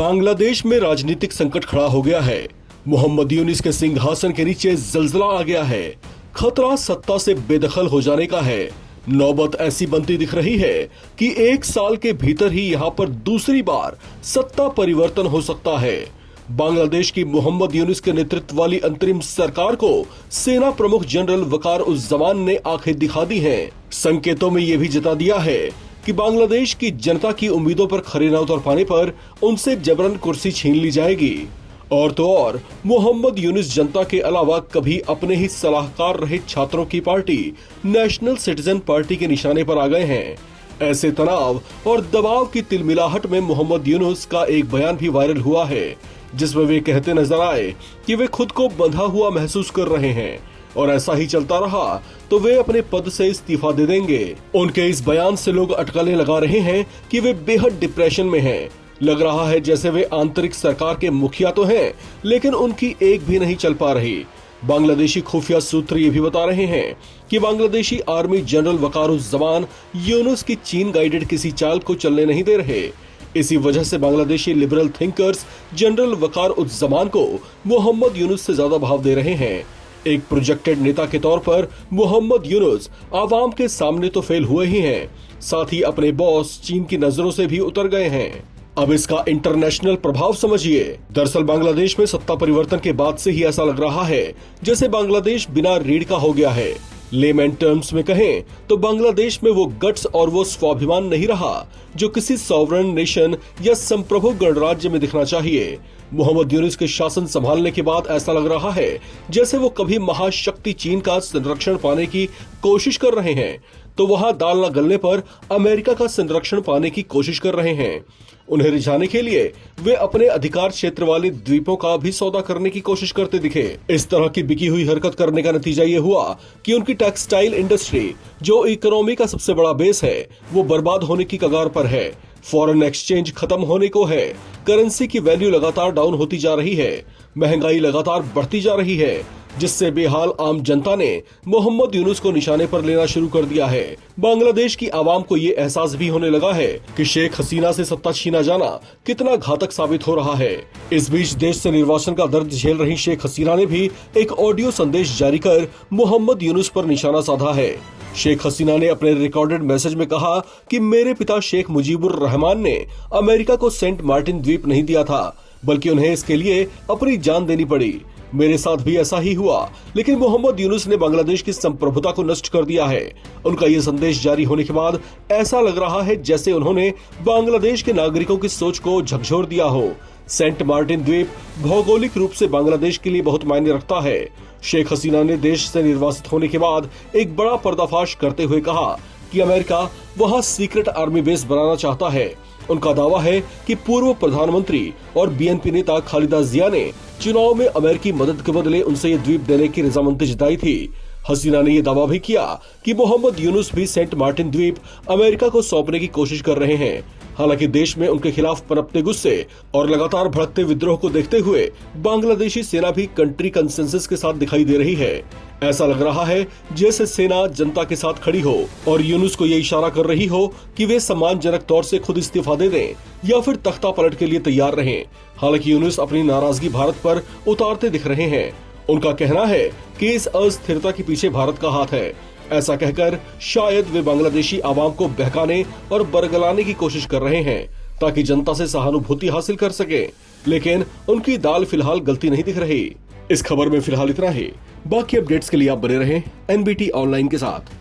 बांग्लादेश में राजनीतिक संकट खड़ा हो गया है। मोहम्मद यूनुस के सिंहासन के नीचे जलजला आ गया है। खतरा सत्ता से बेदखल हो जाने का है। नौबत ऐसी बनती दिख रही है कि 1 साल के भीतर ही यहां पर दूसरी बार सत्ता परिवर्तन हो सकता है। बांग्लादेश की मोहम्मद यूनुस के नेतृत्व वाली अंतरिम सरकार को सेना प्रमुख जनरल वकार उज जमान ने आंखें दिखा दी हैं। संकेतों में यह भी जता दिया है कि बांग्लादेश की जनता की उम्मीदों पर खरे न उतर पाने पर उनसे जबरन कुर्सी छीन ली जाएगी। और तो और मोहम्मद यूनुस जनता के अलावा कभी अपने ही सलाहकार रहे छात्रों की पार्टी नेशनल सिटीजन पार्टी के निशाने पर आ गए हैं। ऐसे तनाव और दबाव की तिलमिलाहट में मोहम्मद यूनुस का एक बयान भी वायरल हुआ है, जिसमें वे कहते नजर आए कि वे खुद को बंधा हुआ महसूस कर रहे हैं और ऐसा ही चलता रहा तो वे अपने पद से इस्तीफा दे देंगे। उनके इस बयान से लोग अटकलें लगा रहे हैं कि वे बेहद डिप्रेशन में हैं। लग रहा है जैसे वे आंतरिक सरकार के मुखिया तो हैं, लेकिन उनकी एक भी नहीं चल पा रही। बांग्लादेशी खुफिया सूत्र ये भी बता रहे हैं कि बांग्लादेशी आर्मी जनरल वकार उज जमान यूनुस की चीन गाइडेड किसी चाल को चलने नहीं दे रहे। इसी वजह से बांग्लादेशी लिबरल थिंकर्स जनरल वकार उज जमान को मोहम्मद यूनुस से ज्यादा भाव दे रहे हैं। एक प्रोजेक्टेड नेता के तौर पर मोहम्मद यूनुस आवाम के सामने तो फेल हुए ही हैं, साथ ही अपने बॉस चीन की नजरों से भी उतर गए हैं। अब इसका इंटरनेशनल प्रभाव समझिए। दरअसल बांग्लादेश में सत्ता परिवर्तन के बाद से ही ऐसा लग रहा है जैसे बांग्लादेश बिना रीढ़ का हो गया है। लेमैन टर्म्स में कहें तो बांग्लादेश में वो गट्स और वो स्वाभिमान नहीं रहा जो किसी सॉवरन नेशन या संप्रभु गणराज्य में दिखना चाहिए। मोहम्मद यूनुस के शासन संभालने के बाद ऐसा लग रहा है जैसे वो कभी महाशक्ति चीन का संरक्षण पाने की कोशिश कर रहे हैं तो वहां दाल न गलने पर अमेरिका का संरक्षण पाने की कोशिश कर रहे हैं। उन्हें रिझाने के लिए वे अपने अधिकार क्षेत्र वाले द्वीपों का भी सौदा करने की कोशिश करते दिखे। इस तरह की बिकी हुई हरकत करने का नतीजा ये हुआ कि उनकी टेक्सटाइल इंडस्ट्री, जो इकोनॉमी का सबसे बड़ा बेस है, वो बर्बाद होने की कगार पर है। फॉरेन एक्सचेंज खत्म होने को है। करेंसी की वैल्यू लगातार डाउन होती जा रही है। महंगाई लगातार बढ़ती जा रही है, जिससे बेहाल आम जनता ने मोहम्मद यूनुस को निशाने पर लेना शुरू कर दिया है। बांग्लादेश की आवाम को ये एहसास भी होने लगा है कि शेख हसीना से सत्ता छीना जाना कितना घातक साबित हो रहा है। इस बीच देश से निर्वासन का दर्द झेल रही शेख हसीना ने भी एक ऑडियो संदेश जारी कर मोहम्मद यूनुस पर निशाना साधा है। शेख हसीना ने अपने रिकॉर्डेड मैसेज में कहा कि मेरे पिता शेख मुजीबुर रहमान ने अमेरिका को सेंट मार्टिन द्वीप नहीं दिया था, बल्कि उन्हें इसके लिए अपनी जान देनी पड़ी। मेरे साथ भी ऐसा ही हुआ, लेकिन मोहम्मद यूनुस ने बांग्लादेश की संप्रभुता को नष्ट कर दिया है। उनका ये संदेश जारी होने के बाद ऐसा लग रहा है जैसे उन्होंने बांग्लादेश के नागरिकों की सोच को झकझोर दिया हो। सेंट मार्टिन द्वीप भौगोलिक रूप से बांग्लादेश के लिए बहुत मायने रखता है। शेख हसीना ने देश से निर्वासित होने के बाद एक बड़ा पर्दाफाश करते हुए कहा कि अमेरिका वहां सीक्रेट आर्मी बेस बनाना चाहता है। उनका दावा है कि पूर्व प्रधानमंत्री और बीएनपी नेता खालिदा जिया ने चुनाव में अमेरिकी मदद के बदले उनसे ये द्वीप देने की रजामंदी जताई थी। हसीना ने यह दावा भी किया कि मोहम्मद यूनुस भी सेंट मार्टिन द्वीप अमेरिका को सौंपने की कोशिश कर रहे हैं। हालांकि देश में उनके खिलाफ पनपते गुस्से और लगातार भड़कते विद्रोह को देखते हुए बांग्लादेशी सेना भी कंट्री कंसेंसस के साथ दिखाई दे रही है। ऐसा लग रहा है जैसे सेना जनता के साथ खड़ी हो और यूनुस को ये इशारा कर रही हो कि वे सम्मानजनक तौर से खुद इस्तीफा दे दें या फिर तख्ता पलट के लिए तैयार रहें। हालांकि यूनुस अपनी नाराजगी भारत पर उतारते दिख रहे हैं। उनका कहना है कि इस अस्थिरता के पीछे भारत का हाथ है। ऐसा कहकर शायद वे बांग्लादेशी आवाम को बहकाने और बरगलाने की कोशिश कर रहे हैं ताकि जनता से सहानुभूति हासिल कर सके, लेकिन उनकी दाल फिलहाल गलती नहीं दिख रही। इस खबर में फिलहाल इतना ही। बाकी अपडेट्स के लिए आप बने रहें एनबीटी ऑनलाइन के साथ।